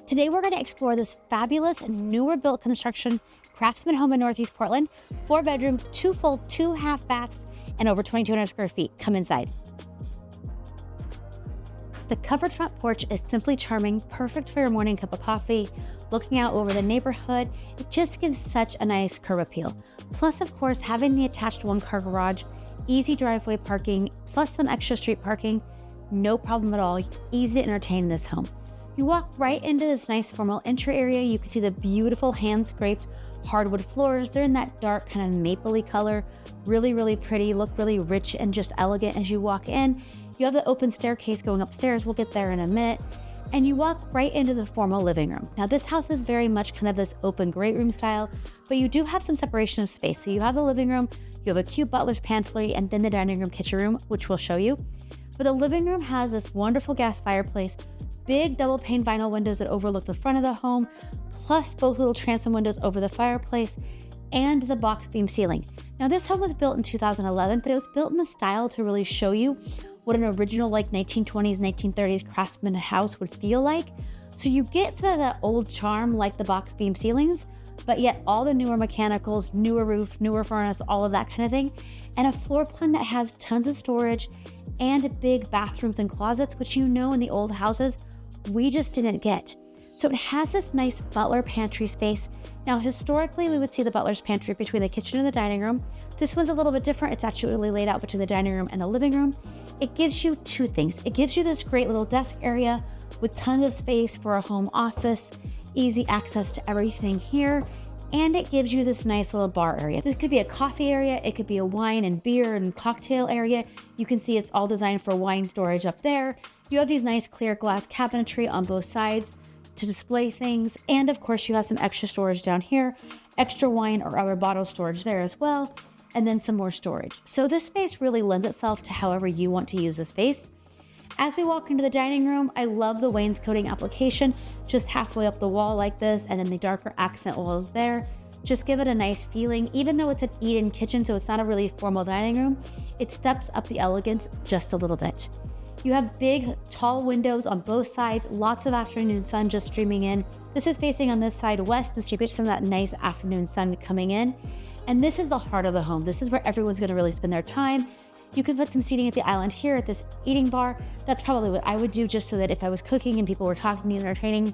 Today, we're going to explore this fabulous newer built construction Craftsman home in Northeast Portland. 4 bedrooms, 2 full, 2 half baths, and over 2,200 square feet. Come inside. The covered front porch is simply charming, perfect for your morning cup of coffee, looking out over the neighborhood. It just gives such a nice curb appeal. Plus, of course, having the attached 1-car garage, easy driveway parking, plus some extra street parking, no problem at all. Easy to entertain in this home. You walk right into this nice formal entry area. You can see the beautiful hand-scraped hardwood floors. They're in that dark kind of mapley color. Really, really pretty, look really rich and just elegant as you walk in. You have the open staircase going upstairs. We'll get there in a minute. And you walk right into the formal living room. Now, this house is very much kind of this open great room style, but you do have some separation of space. So you have the living room, you have a cute butler's pantry, and then the dining room, kitchen room, which we'll show you. But the living room has this wonderful gas fireplace, big double pane vinyl windows that overlook the front of the home, plus both little transom windows over the fireplace and the box beam ceiling. Now, this home was built in 2011, but it was built in the style to really show you what an original like 1920s, 1930s Craftsman house would feel like. So you get some of that old charm like the box beam ceilings, but yet all the newer mechanicals, newer roof, newer furnace, all of that kind of thing, and a floor plan that has tons of storage and big bathrooms and closets, which you know in the old houses we just didn't get. So it has this nice butler pantry space. Now, historically, we would see the butler's pantry between the kitchen and the dining room. This one's a little bit different. It's actually laid out between the dining room and the living room. It gives you 2 things. It gives you this great little desk area with tons of space for a home office, easy access to everything here, and it gives you this nice little bar area. This could be a coffee area. It could be a wine and beer and cocktail area. You can see it's all designed for wine storage up there. You have these nice clear glass cabinetry on both sides to display things. And of course, you have some extra storage down here, extra wine or other bottle storage there as well, and then some more storage. So this space really lends itself to however you want to use the space. As we walk into the dining room, I love the wainscoting application, just halfway up the wall like this, and then the darker accent walls there. Just give it a nice feeling. Even though it's an eat-in kitchen, so it's not a really formal dining room, it steps up the elegance just a little bit. You have big, tall windows on both sides, lots of afternoon sun just streaming in. This is facing on this side west to distribute some of that nice afternoon sun coming in. And this is the heart of the home. This is where everyone's gonna really spend their time. You could put some seating at the island here at this eating bar. That's probably what I would do, just so that if I was cooking and people were talking and entertaining,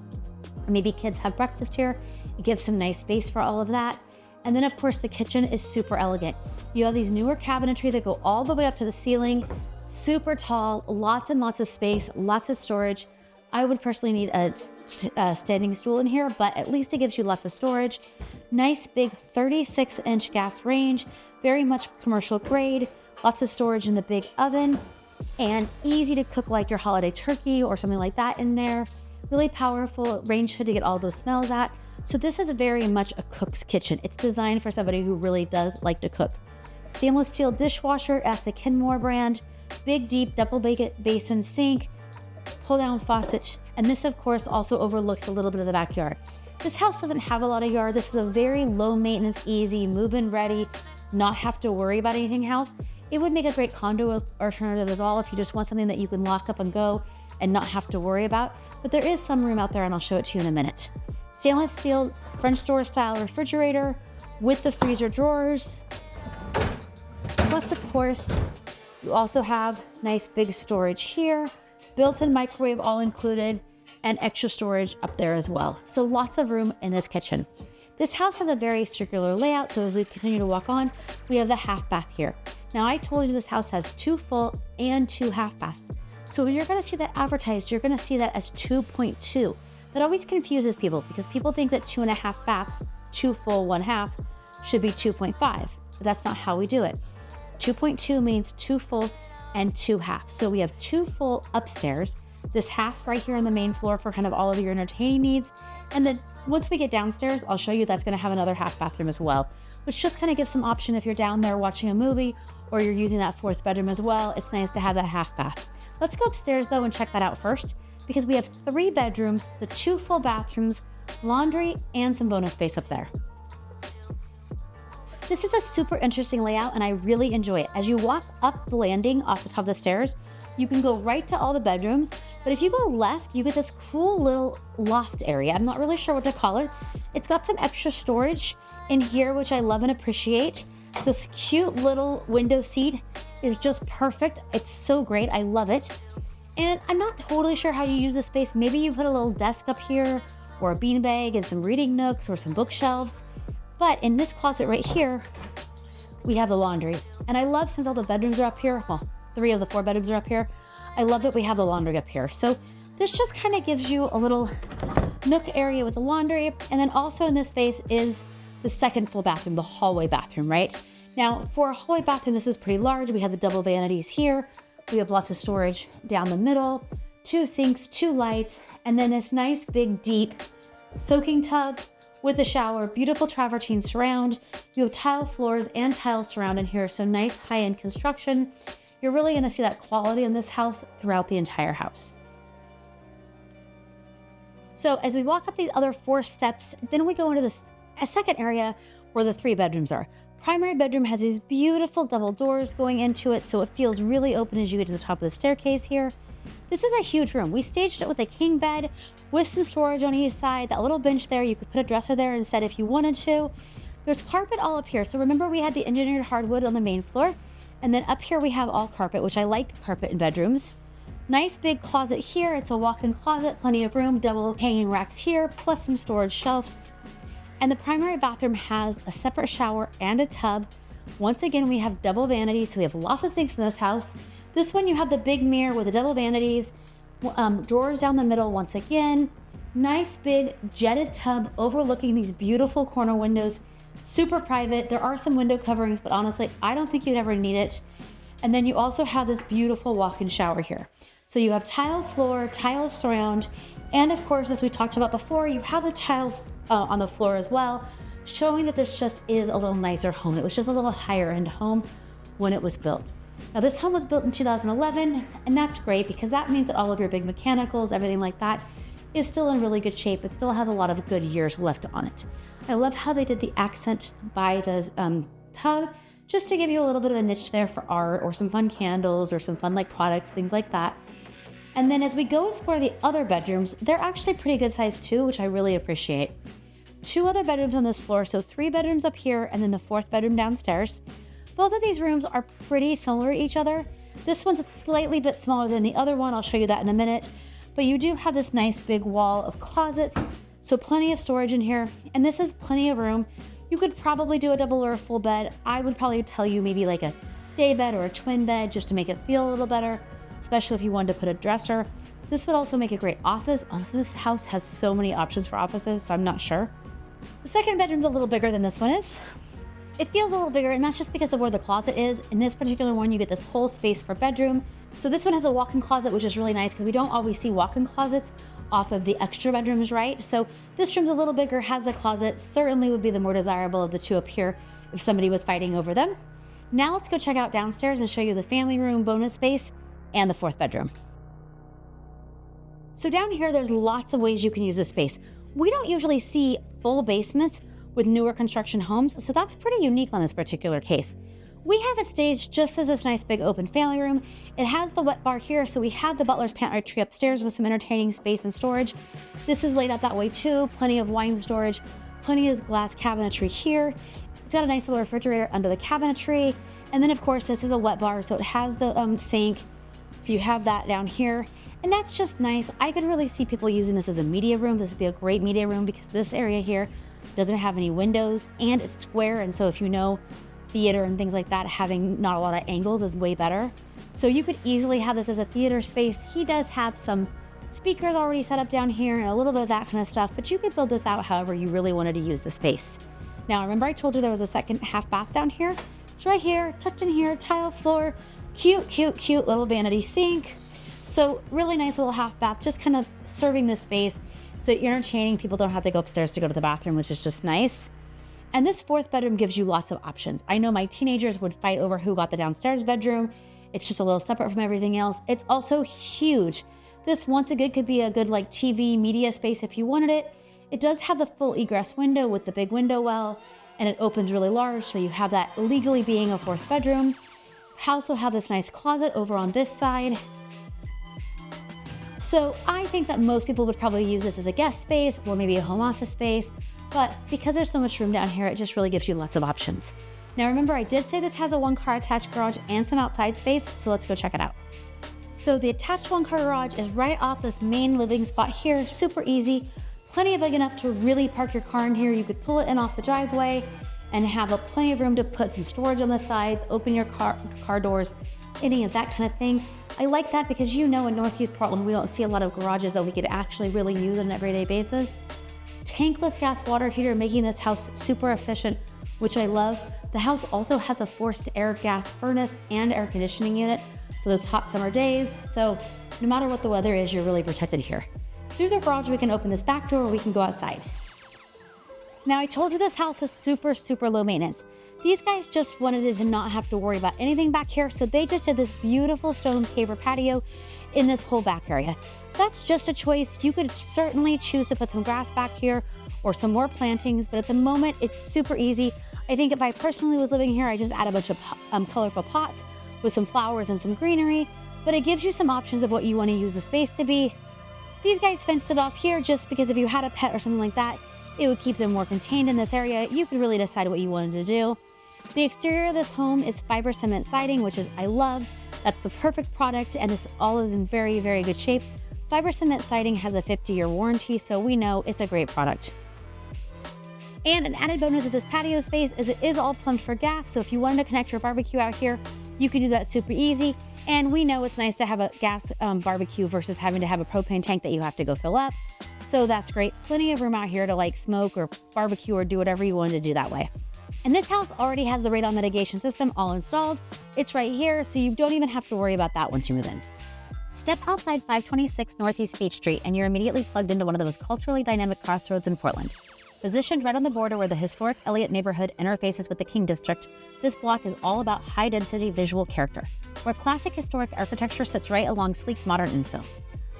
maybe kids have breakfast here, it gives some nice space for all of that. And then of course the kitchen is super elegant. You have these newer cabinetry that go all the way up to the ceiling, super tall, lots and lots of space, lots of storage. I would personally need a standing stool in here, but at least it gives you lots of storage. Nice big 36-inch gas range, very much commercial grade, lots of storage in the big oven, and easy to cook like your holiday turkey or something like that in there. Really powerful range hood to get all those smells at. So this is very much a cook's kitchen. It's designed for somebody who really does like to cook. Stainless steel dishwasher, that's a Kenmore brand. Big, deep, double basin sink, pull down faucet. And this, of course, also overlooks a little bit of the backyard. This house doesn't have a lot of yard. This is a very low maintenance, easy, move-in ready, not have to worry about anything house. It would make a great condo alternative as well if you just want something that you can lock up and go and not have to worry about. But there is some room out there, and I'll show it to you in a minute. Stainless steel French door style refrigerator with the freezer drawers. Plus, of course, you also have nice big storage here, built-in microwave all included, and extra storage up there as well. So lots of room in this kitchen. This house has a very circular layout, so as we continue to walk on, we have the half bath here. Now, I told you this house has 2 full and 2 half baths. So when you're gonna see that advertised, you're gonna see that as 2.2. That always confuses people because people think that 2.5 baths, 2 full, 1 half, should be 2.5, but that's not how we do it. 2.2 means 2 full and 2 half. So we have 2 full upstairs, this half right here on the main floor for kind of all of your entertaining needs. And then once we get downstairs, I'll show you that's gonna have another half bathroom as well, which just kind of gives some option if you're down there watching a movie or you're using that 4th bedroom as well. It's nice to have that half bath. Let's go upstairs though and check that out first, because we have 3 bedrooms, the 2 full bathrooms, laundry, and some bonus space up there. This is a super interesting layout and I really enjoy it. As you walk up the landing off the top of the stairs, You can go right to all the bedrooms, but if you go left, you get this cool little loft area. I'm not really sure what to call it. It's got some extra storage in here, which I love and appreciate. This cute little window seat is just perfect. It's so great. I love it. And I'm not totally sure how you use this space. Maybe you put a little desk up here or a beanbag and some reading nooks or some bookshelves. But in this closet right here, we have the laundry. And I love, since all the bedrooms are up here, well, 3 of the 4 bedrooms are up here, I love that we have the laundry up here. So this just kind of gives you a little nook area with the laundry. And then also in this space is the second full bathroom, the hallway bathroom, right? Now for a hallway bathroom, this is pretty large. We have the double vanities here. We have lots of storage down the middle, 2 sinks, 2 lights, and then this nice big deep soaking tub with a shower, beautiful travertine surround. You have tile floors and tile surround in here, so nice high-end construction. You're really gonna see that quality in this house throughout the entire house. So as we walk up these other 4 steps, then we go into a second area where the 3 bedrooms are. Primary bedroom has these beautiful double doors going into it, so it feels really open as you get to the top of the staircase here. This is a huge room. We staged it with a king bed with some storage on each side, that little bench there. You could put a dresser there instead if you wanted to. There's carpet all up here. So remember, we had the engineered hardwood on the main floor, and then up here we have all carpet, which I like carpet in bedrooms. Nice big closet here. It's a walk-in closet, plenty of room, double hanging racks here, plus some storage shelves. And the primary bathroom has a separate shower and a tub. Once again, we have double vanities, so we have lots of sinks in this house. This one, you have the big mirror with the double vanities, drawers down the middle once again. Nice big jetted tub overlooking these beautiful corner windows. Super private. There are some window coverings, but honestly, I don't think you'd ever need it. And then you also have this beautiful walk-in shower here. So you have tile floor, tile surround, and of course, as we talked about before, you have the tiles on the floor as well, showing that this just is a little nicer home. It was just a little higher end home when it was built. Now this home was built in 2011, and that's great because that means that all of your big mechanicals, everything like that, is still in really good shape. It still has a lot of good years left on it. I love how they did the accent by the tub, just to give you a little bit of a niche there for art or some fun candles or some fun like products, things like that. And then as we go explore the other bedrooms, they're actually pretty good size too, which I really appreciate. 2 other bedrooms on this floor, so 3 bedrooms up here and then the 4th bedroom downstairs. Both of these rooms are pretty similar to each other. This one's a slightly bit smaller than the other one. I'll show you that in a minute. But you do have this nice big wall of closets, so plenty of storage in here. And this is plenty of room. You could probably do a double or a full bed. I would probably tell you maybe like a day bed or a twin bed just to make it feel a little better, especially if you wanted to put a dresser. This would also make a great office. This house has so many options for offices, so I'm not sure. The second bedroom's a little bigger than this one is. It feels a little bigger, and that's just because of where the closet is. In this particular one, you get this whole space for bedroom. So this one has a walk-in closet, which is really nice because we don't always see walk-in closets off of the extra bedrooms, right? So this room's a little bigger, has a closet, certainly would be the more desirable of the 2 up here if somebody was fighting over them. Now let's go check out downstairs and show you the family room bonus space and the 4th bedroom. So down here, there's lots of ways you can use this space. We don't usually see full basements with newer construction homes, so that's pretty unique on this particular case. We have it staged just as this nice big open family room. It has the wet bar here, so we have the butler's pantry upstairs with some entertaining space and storage. This is laid out that way too, plenty of wine storage, plenty of glass cabinetry here. It's got a nice little refrigerator under the cabinetry, and then of course this is a wet bar, so it has the sink, so you have that down here. And that's just nice. I could really see people using this as a media room. This would be a great media room because this area here doesn't have any windows and it's square. And so if you know theater and things like that, having not a lot of angles is way better. So you could easily have this as a theater space. He does have some speakers already set up down here and a little bit of that kind of stuff, but you could build this out however you really wanted to use the space. Now, remember I told you there was a second half bath down here? It's right here, tucked in here, tile floor, cute, cute, cute little vanity sink. So really nice little half bath, just kind of serving this space so that you're entertaining. People don't have to go upstairs to go to the bathroom, which is just nice. And this 4th bedroom gives you lots of options. I know my teenagers would fight over who got the downstairs bedroom. It's just a little separate from everything else. It's also huge. This once again could be a good like TV media space if you wanted it. It does have the full egress window with the big window well, and it opens really large, so you have that legally being a 4th bedroom. I also have this nice closet over on this side. So I think that most people would probably use this as a guest space or maybe a home office space, but because there's so much room down here, it just really gives you lots of options. Now remember, I did say this has a 1-car attached garage and some outside space, so let's go check it out. So the attached 1-car garage is right off this main living spot here, super easy, plenty of big enough to really park your car in here. You could pull it in off the driveway and have plenty of room to put some storage on the sides, open your car doors, any of that kind of thing. I like that because in Northeast Portland, we don't see a lot of garages that we could actually really use on an everyday basis. Tankless gas water heater, making this house super efficient, which I love. The house also has a forced air gas furnace and air conditioning unit for those hot summer days. So no matter what the weather is, you're really protected here. Through the garage, we can open this back door or we can go outside. Now I told you this house is super, super low maintenance. These guys just wanted to not have to worry about anything back here, so they just did this beautiful stone paver patio in this whole back area. That's just a choice. You could certainly choose to put some grass back here or some more plantings, but at the moment, it's super easy. I think if I personally was living here, I just add a bunch of colorful pots with some flowers and some greenery, but it gives you some options of what you want to use the space to be. These guys fenced it off here just because if you had a pet or something like that, it would keep them more contained in this area. You could really decide what you wanted to do. The exterior of this home is fiber cement siding, which I love. That's the perfect product, and this all is in very, very good shape. Fiber cement siding has a 50-year warranty, so we know it's a great product. And an added bonus of this patio space is it is all plumbed for gas, so if you wanted to connect your barbecue out here, you can do that super easy. And we know it's nice to have a gas barbecue versus having to have a propane tank that you have to go fill up. So that's great. Plenty of room out here to smoke or barbecue or do whatever you wanted to do that way. And this house already has the radon mitigation system all installed. It's right here, so you don't even have to worry about that once you move in. Step outside 526 Northeast Beach Street and you're immediately plugged into one of the most culturally dynamic crossroads in Portland. Positioned right on the border where the historic Elliott neighborhood interfaces with the King District, this block is all about high-density visual character, where classic historic architecture sits right along sleek modern infill.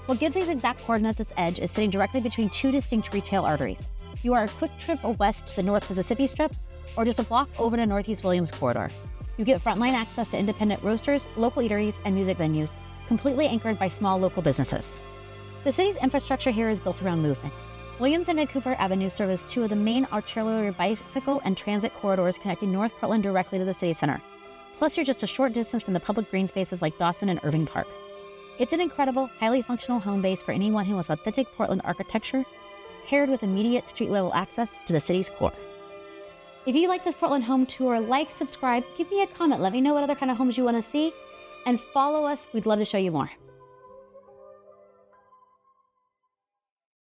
What gives these exact coordinates its edge is sitting directly between two distinct retail arteries. You are a quick trip west to the North Mississippi Strip, or just a block over to Northeast Williams Corridor. You get frontline access to independent roasters, local eateries, and music venues, completely anchored by small local businesses. The city's infrastructure here is built around movement. Williams and Vancouver Avenue serve as two of the main arterial bicycle and transit corridors connecting North Portland directly to the city center. Plus, you're just a short distance from the public green spaces like Dawson and Irving Park. It's an incredible, highly functional home base for anyone who wants authentic Portland architecture, paired with immediate street-level access to the city's core. If you like this Portland home tour, subscribe, give me a comment, let me know what other kind of homes you want to see, and follow us. We'd love to show you more.